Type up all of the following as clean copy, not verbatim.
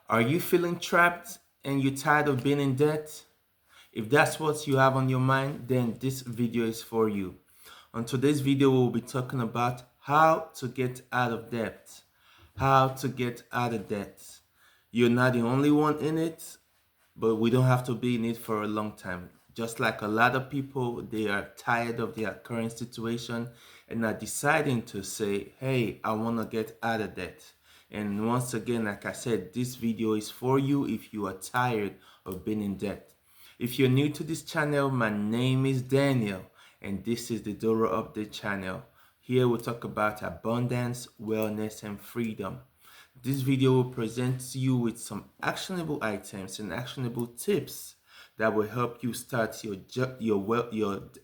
Are you feeling trapped and you're tired of being in debt? If that's what you have on your mind, then this video is for you. On today's video, we'll be talking about how to get out of debt. How to get out of debt. You're not the only one in it, but we don't have to be in it for a long time. Just like a lot of people, they are tired of their current situation and are deciding to say, hey, I want to get out of debt. And once again, like I said, this video is for you if you are tired of being in debt. If you're new to this channel, my name is Daniel, and this is the Doro Update channel. Here we'll talk about abundance, wellness, and freedom. This video will present you with some actionable items and actionable tips that will help you start your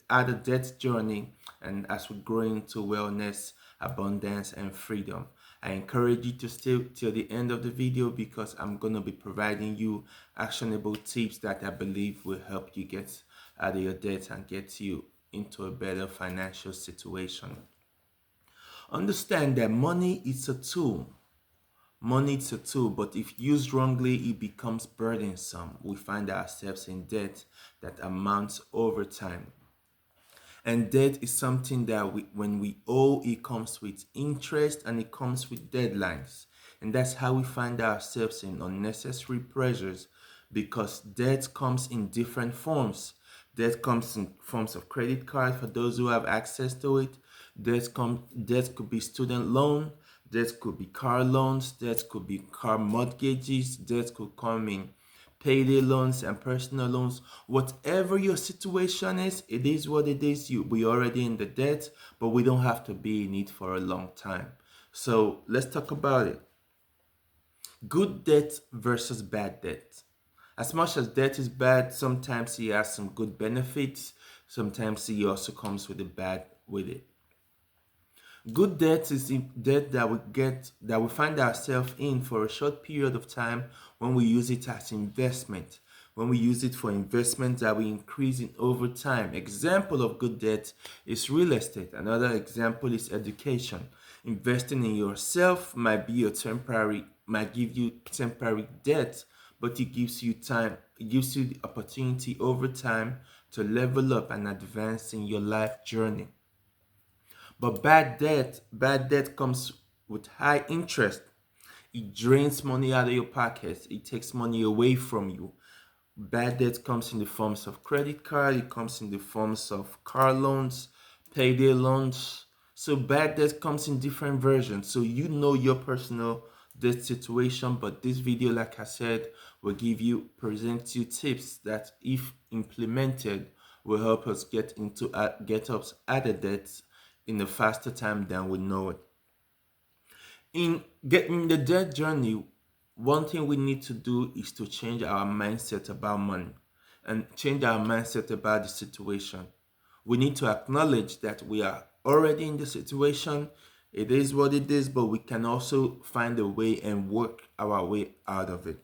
out of debt journey, and as we grow into wellness, abundance, and freedom. I encourage you to stay till the end of the video because I'm going to be providing you actionable tips that I believe will help you get out of your debt and get you into a better financial situation. Understand that money is a tool. Money is a tool, but if used wrongly, it becomes burdensome. We find ourselves in debt that amounts over time. And debt is something that when we owe, it comes with interest and it comes with deadlines. And that's how we find ourselves in unnecessary pressures because debt comes in different forms. Debt comes in forms of credit card for those who have access to it. Debt could be student loan. Debt could be car loans. Debt could be car mortgages. Debt could come in payday loans and personal loans. Whatever your situation is, it is what it is. We already in the debt, but we don't have to be in it for a long time. So let's talk about it. Good debt versus bad debt. As much as debt is bad, sometimes it has some good benefits. Sometimes it also comes with the bad with it. Good debt is debt that we find ourselves in for a short period of time when we use it as investment. When we use it for investment that we increase in over time. Example of good debt is real estate. Another example is education. Investing in yourself might give you temporary debt, but it gives you time, it gives you the opportunity over time to level up and advance in your life journey. But bad debt comes with high interest. It drains money out of your pockets. It takes money away from you. Bad debt comes in the forms of credit card. It comes in the forms of car loans, payday loans. So bad debt comes in different versions. So you know your personal debt situation, but this video, like I said, will present you tips that, if implemented, will help us get us out of debt in a faster time than we know it. In getting the debt journey, one thing we need to do is to change our mindset about money and change our mindset about the situation. We need to acknowledge that we are already in the situation. It is what it is, but we can also find a way and work our way out of it.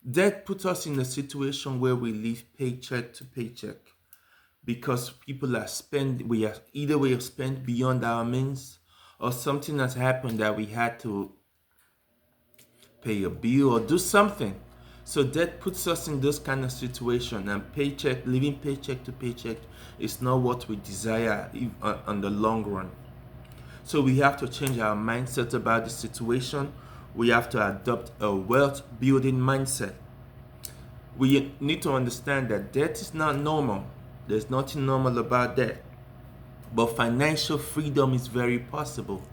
Debt puts us in a situation where we live paycheck to paycheck because we have spent beyond our means, or something has happened that we had to pay a bill or do something. So that puts us in this kind of situation, and living paycheck to paycheck is not what we desire on the long run. So we have to change our mindset about the situation. We have to adopt a wealth building mindset. We need to understand that debt is not normal. There's nothing normal about that. But financial freedom is very possible.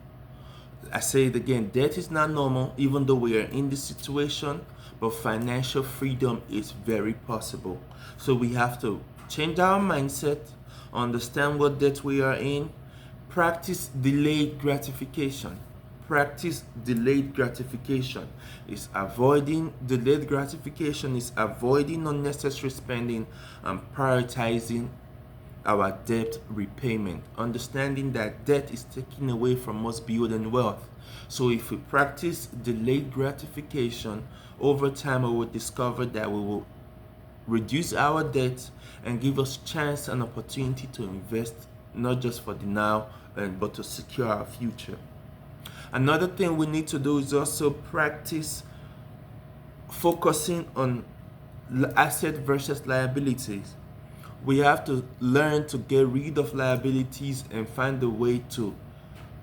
I say it again, debt is not normal, even though we are in this situation, but financial freedom is very possible. So we have to change our mindset, understand what debt we are in, practice delayed gratification. Practice delayed gratification is avoiding unnecessary spending and prioritizing our debt repayment, understanding that debt is taken away from us building wealth. So if we practice delayed gratification, over time we will discover that we will reduce our debt and give us chance and opportunity to invest, not just for the now, but to secure our future. Another thing we need to do is also practice focusing on asset versus liabilities. We have to learn to get rid of liabilities and find a way to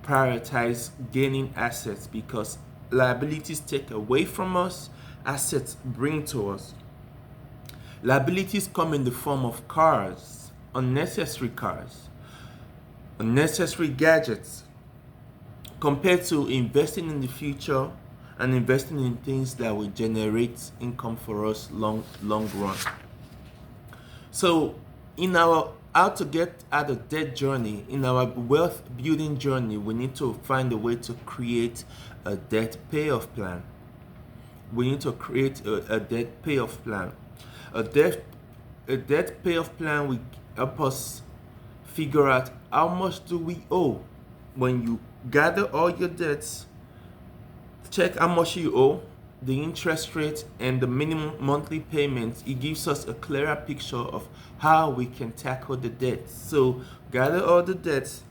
prioritize gaining assets, because liabilities take away from us, assets bring to us. Liabilities come in the form of cars, unnecessary gadgets, compared to investing in the future and investing in things that will generate income for us long run. So in our how to get out of debt journey, in our wealth building journey, we need to find a way to create a debt payoff plan. We need to create a debt payoff plan. A debt payoff plan will help us figure out how much do we owe. When you gather all your debts, check how much you owe, the interest rate, and the minimum monthly payments. It gives us a clearer picture of how we can tackle the debt. So gather all the debts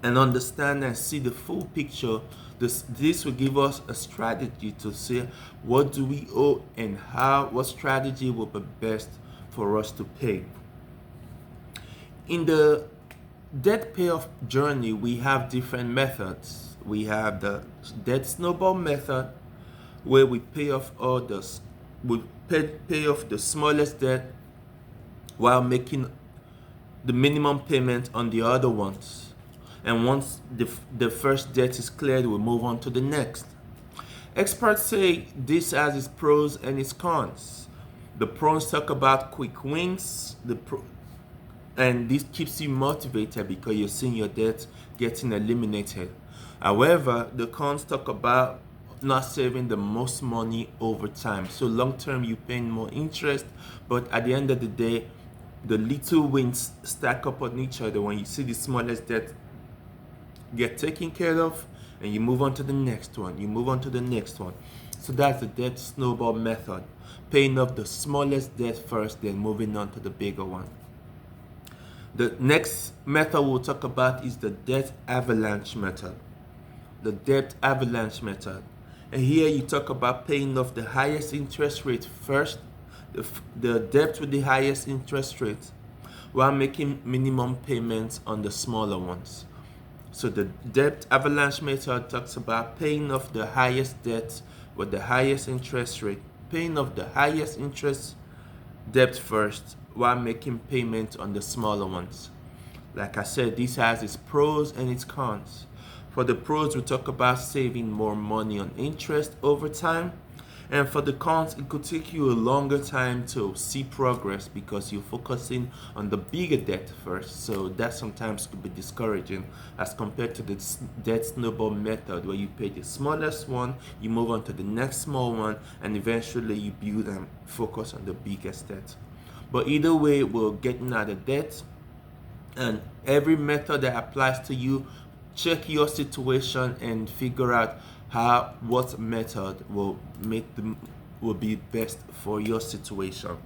and understand and see the full picture. This will give us a strategy to see what do we owe and what strategy will be best for us to pay. In the debt payoff journey, we have different methods. We have the debt snowball method, where we pay off pay off the smallest debt while making the minimum payment on the other ones. And once the first debt is cleared, we move on to the next. Experts say this has its pros and its cons. The pros talk about quick wins, and this keeps you motivated because you're seeing your debt getting eliminated. However, the cons talk about not saving the most money over time. So long term, you're paying more interest, but at the end of the day, the little wins stack up on each other. When you see the smallest debt get taken care of, and you move on to the next one, you move on to the next one. So that's the debt snowball method, paying off the smallest debt first, then moving on to the bigger one. The next method we'll talk about is the debt avalanche method. The debt avalanche method. And here you talk about paying off the highest interest rate first, the debt with the highest interest rate, while making minimum payments on the smaller ones. So the debt avalanche method talks about paying off the highest debt with the highest interest rate, paying off the highest interest debt first while making payments on the smaller ones. Like I said, this has its pros and its cons. For the pros, we talk about saving more money on interest over time. And for the cons, it could take you a longer time to see progress because you're focusing on the bigger debt first. So that sometimes could be discouraging as compared to the debt snowball method, where you pay the smallest one, you move on to the next small one, and eventually you build and focus on the biggest debt. But either way, we're getting out of debt, and every method that applies to you, check your situation and figure out what method will be best for your situation.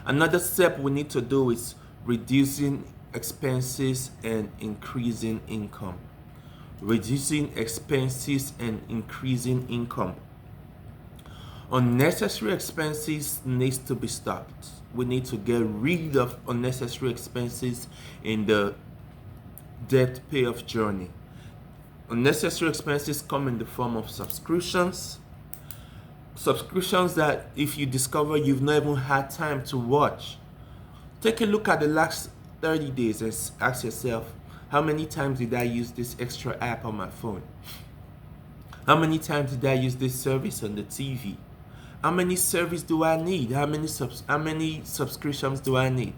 Another step we need to do is reducing expenses and increasing income. Reducing expenses and increasing income. Unnecessary expenses needs to be stopped. We need to get rid of unnecessary expenses in the debt payoff journey. Unnecessary expenses come in the form of subscriptions that if you discover you've not even had time to watch. Take a look at the last 30 days and ask yourself, how many times did I use this extra app on my phone? How many times did I use this service on the TV? How many services do I need? How many subscriptions do I need?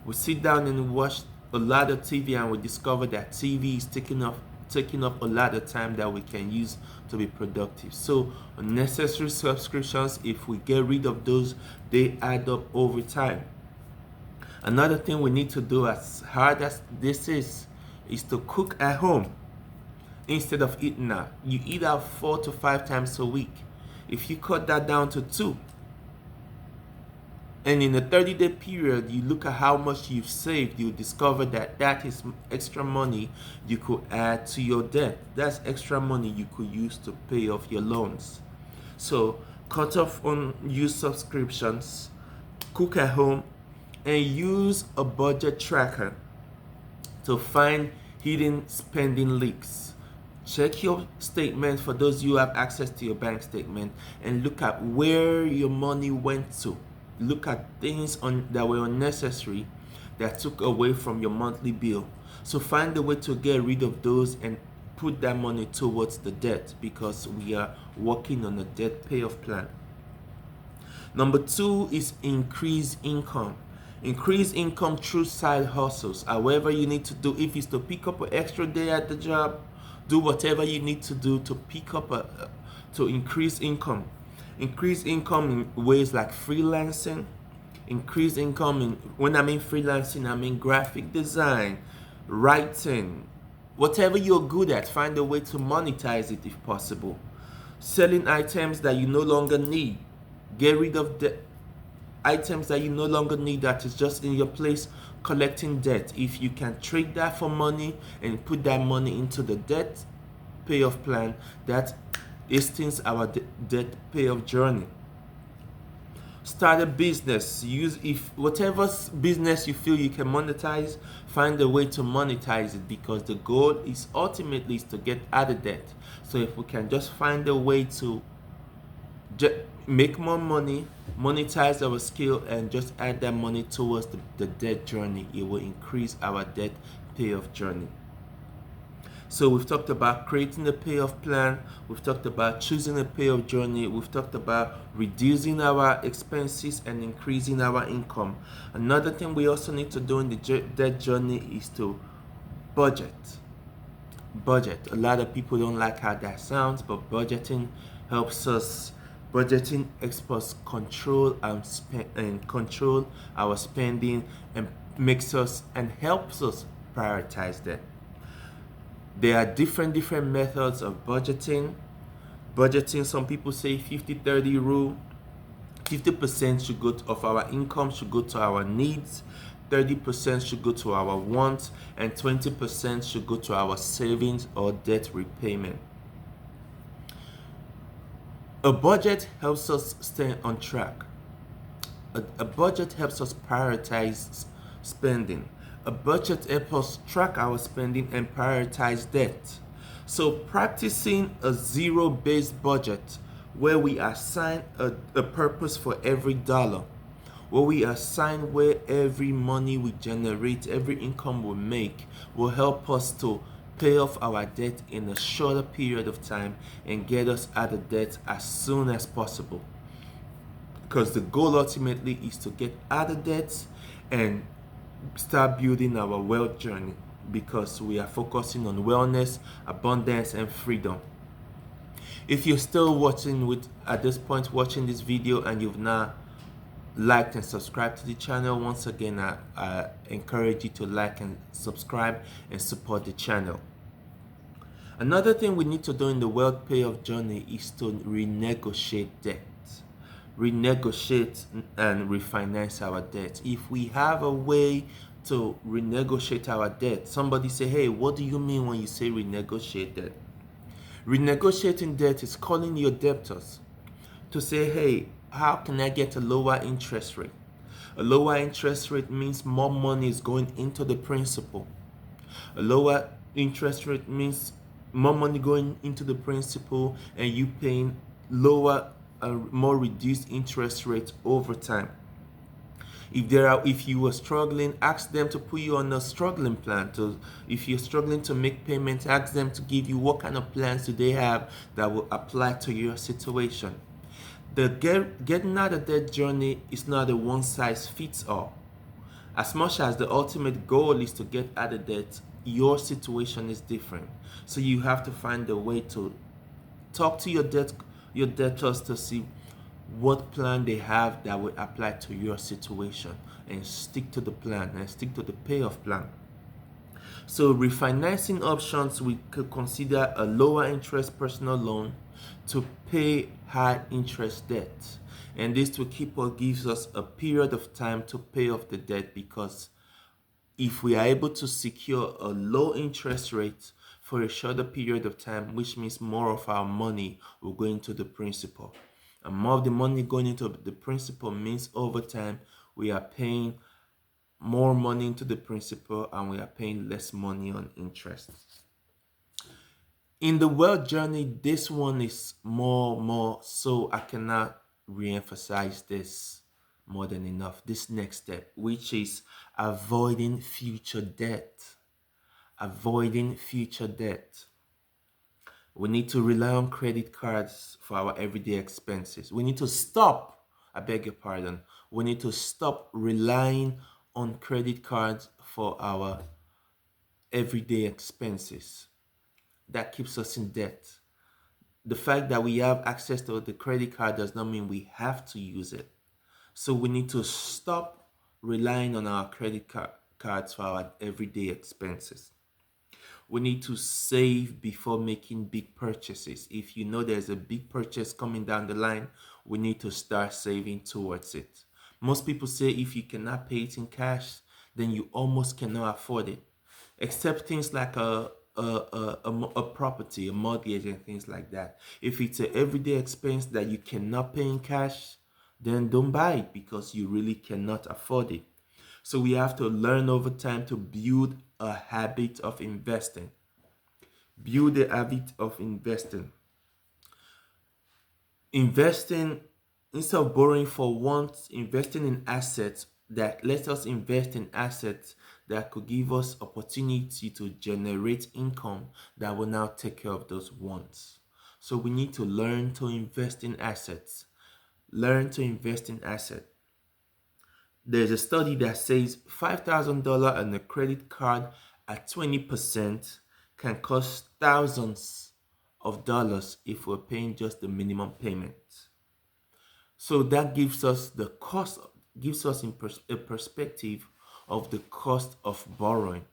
We sit down and watch a lot of TV, and we discover that TV is taking up a lot of time that we can use to be productive. So unnecessary subscriptions, if we get rid of those, they add up over time. Another thing we need to do, as hard as this is to cook at home instead of eating out. You eat out 4 to 5 times a week. If you cut that down to 2, and in a 30-day period, you look at how much you've saved, you discover that is extra money you could add to your debt. That's extra money you could use to pay off your loans. So cut off unused subscriptions, cook at home, and use a budget tracker to find hidden spending leaks. Check your statement for those you have access to your bank statement and look at where your money went to. Look at things that were unnecessary that took away from your monthly bill. So find a way to get rid of those and put that money towards the debt, because we are working on a debt payoff plan. Number two is increase income. Increase income through side hustles. However you need to do, if it's to pick up an extra day at the job, do whatever you need to do to pick up to increase income. Increase income in ways like freelancing. Increase income in, when I mean freelancing, I mean graphic design, writing, whatever you're good at, find a way to monetize it if possible. Selling items that you no longer need. Get rid of the items that you no longer need that is just in your place collecting debt. If you can trade that for money and put that money into the debt payoff plan, that hastens our debt payoff journey. Start a business. Use, if whatever business you feel you can monetize, find a way to monetize it, because the goal is ultimately is to get out of debt. So if we can just find a way to make more money, monetize our skill, and just add that money towards the debt journey, it will increase our debt payoff journey. So we've talked about creating a payoff plan, we've talked about choosing a payoff journey, we've talked about reducing our expenses and increasing our income. Another thing we also need to do in the debt journey is to budget. Budget. A lot of people don't like how that sounds, but budgeting helps us. Budgeting helps us control and control our spending, and makes us and helps us prioritize that. There are different methods of budgeting. Some people say 50-30 rule. 50% should go of our income should go to our needs, 30% should go to our wants, and 20% should go to our savings or debt repayment. A budget helps us stay on track. A budget helps us prioritize spending. A budget helps us track our spending and prioritize debt. So practicing a zero-based budget, where we assign a purpose for every dollar, where we assign where every money we generate, every income we make, will help us to pay off our debt in a shorter period of time and get us out of debt as soon as possible. Because the goal ultimately is to get out of debt and start building our wealth journey, because we are focusing on wellness, abundance, and freedom. If you're still watching at this point watching this video and you've not liked and subscribed to the channel, once again I encourage you to like and subscribe and support the channel. Another thing we need to do in the wealth payoff journey is to renegotiate debt. Renegotiate and refinance our debt. If we have a way to renegotiate our debt, somebody say, hey, what do you mean when you say renegotiate debt? Renegotiating debt is calling your debtors to say, hey, how can I get a lower interest rate? A lower interest rate means more money is going into the principal. A lower interest rate means more money going into the principal and you paying lower, more reduced interest rates over time. If you were struggling, ask them to put you on a struggling plan. If you're struggling to make payments, ask them to give you what kind of plans do they have that will apply to your situation. The getting out of debt journey is not a one size fits all. As much as the ultimate goal is to get out of debt, your situation is different. So you have to find a way to talk to your debtors to see what plan they have that will apply to your situation, and stick to the plan and stick to the payoff plan. So refinancing options, we could consider a lower interest personal loan to pay high interest debt, and this will gives us a period of time to pay off the debt, because if we are able to secure a low interest rate for a shorter period of time, which means more of our money will go into the principal. And more of the money going into the principal means over time we are paying more money into the principal and we are paying less money on interest. In the wealth journey, this one is more so I cannot re-emphasize this more than enough. This next step, which is avoiding future debt. Avoiding future debt. We need to rely on credit cards for our everyday expenses. We need to stop, I beg your pardon, we need to stop relying on credit cards for our everyday expenses. That keeps us in debt. The fact that we have access to the credit card does not mean we have to use it. So we need to stop relying on our cards for our everyday expenses. We need to save before making big purchases. If you know there's a big purchase coming down the line, we need to start saving towards it. Most people say if you cannot pay it in cash, then you almost cannot afford it, except things like a property, a mortgage, and things like that. If it's an everyday expense that you cannot pay in cash, then don't buy it because you really cannot afford it. So we have to learn over time to build a habit of investing. Build a habit of investing. Investing, instead of borrowing for wants, investing in assets that let us invest in assets that could give us opportunity to generate income that will now take care of those wants. So we need to learn to invest in assets. Learn to invest in assets. There's a study that says $5,000 on a credit card at 20% can cost thousands of dollars if we're paying just the minimum payment. So that gives us the cost, gives us a perspective of the cost of borrowing.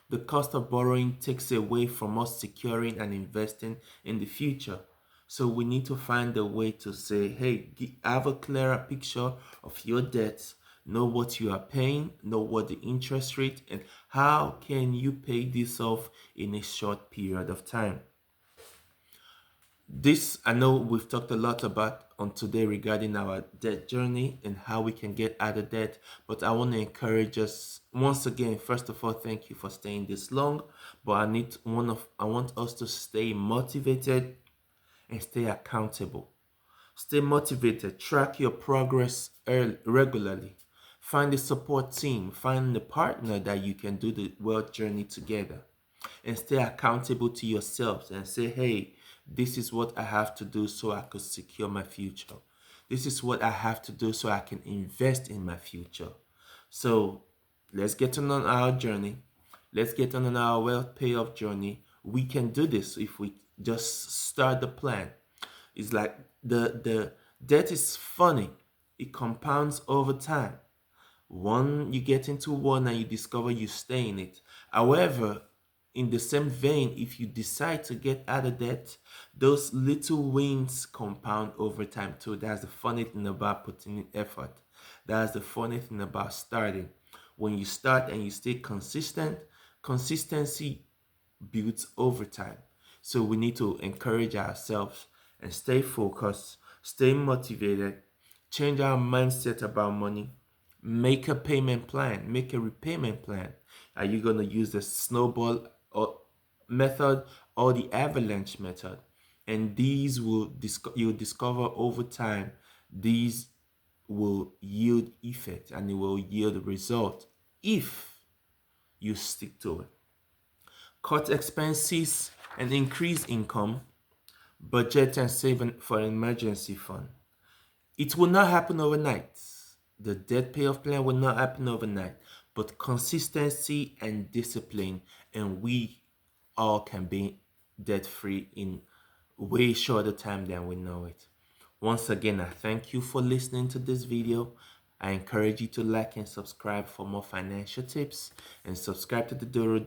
The cost of borrowing takes away from us securing and investing in the future. So we need to find a way to say, hey, have a clearer picture of your debts, know what you are paying, know what the interest rate, and how can you pay this off in a short period of time. This, I know we've talked a lot about on today regarding our debt journey and how we can get out of debt, but I want to encourage us once again. First of all, thank you for staying this long, but I want us to stay motivated and stay accountable. Stay motivated, track your progress regularly. Find a support team, find a partner that you can do the wealth journey together, and stay accountable to yourselves and say, hey, this is what I have to do so I could secure my future. This is what I have to do so I can invest in my future. So let's get on our journey. Let's get on our wealth payoff journey. We can do this if we just start the plan. It's like the debt is funny. It compounds over time. One, you get into one and you discover you stay in it. However, in the same vein, if you decide to get out of debt, those little wins compound over time too. That's the funny thing about putting in effort. That's the funny thing about starting. When you start and you stay consistent, consistency builds over time. So we need to encourage ourselves and stay focused, stay motivated, change our mindset about money, make a payment plan, make a repayment plan. Are you going to use the snowball method or the avalanche method? And these will you'll discover over time, these will yield effect and it will yield result if you stick to it. Cut expenses and increase income, budget and save for an emergency fund. It will not happen overnight. The debt payoff plan will not happen overnight, but consistency and discipline, and we all can be debt free in way shorter time than we know it. Once again, I thank you for listening to this video. I encourage you to like and subscribe for more financial tips, and subscribe to the Doro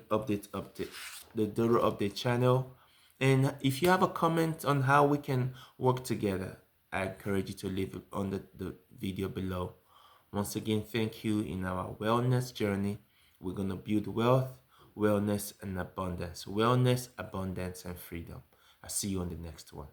update channel. And if you have a comment on how we can work together, I encourage you to leave it under the video below. Once again, thank you. In our wellness journey, we're going to build wealth, wellness, and abundance. Wellness, abundance, and freedom. I'll see you on the next one.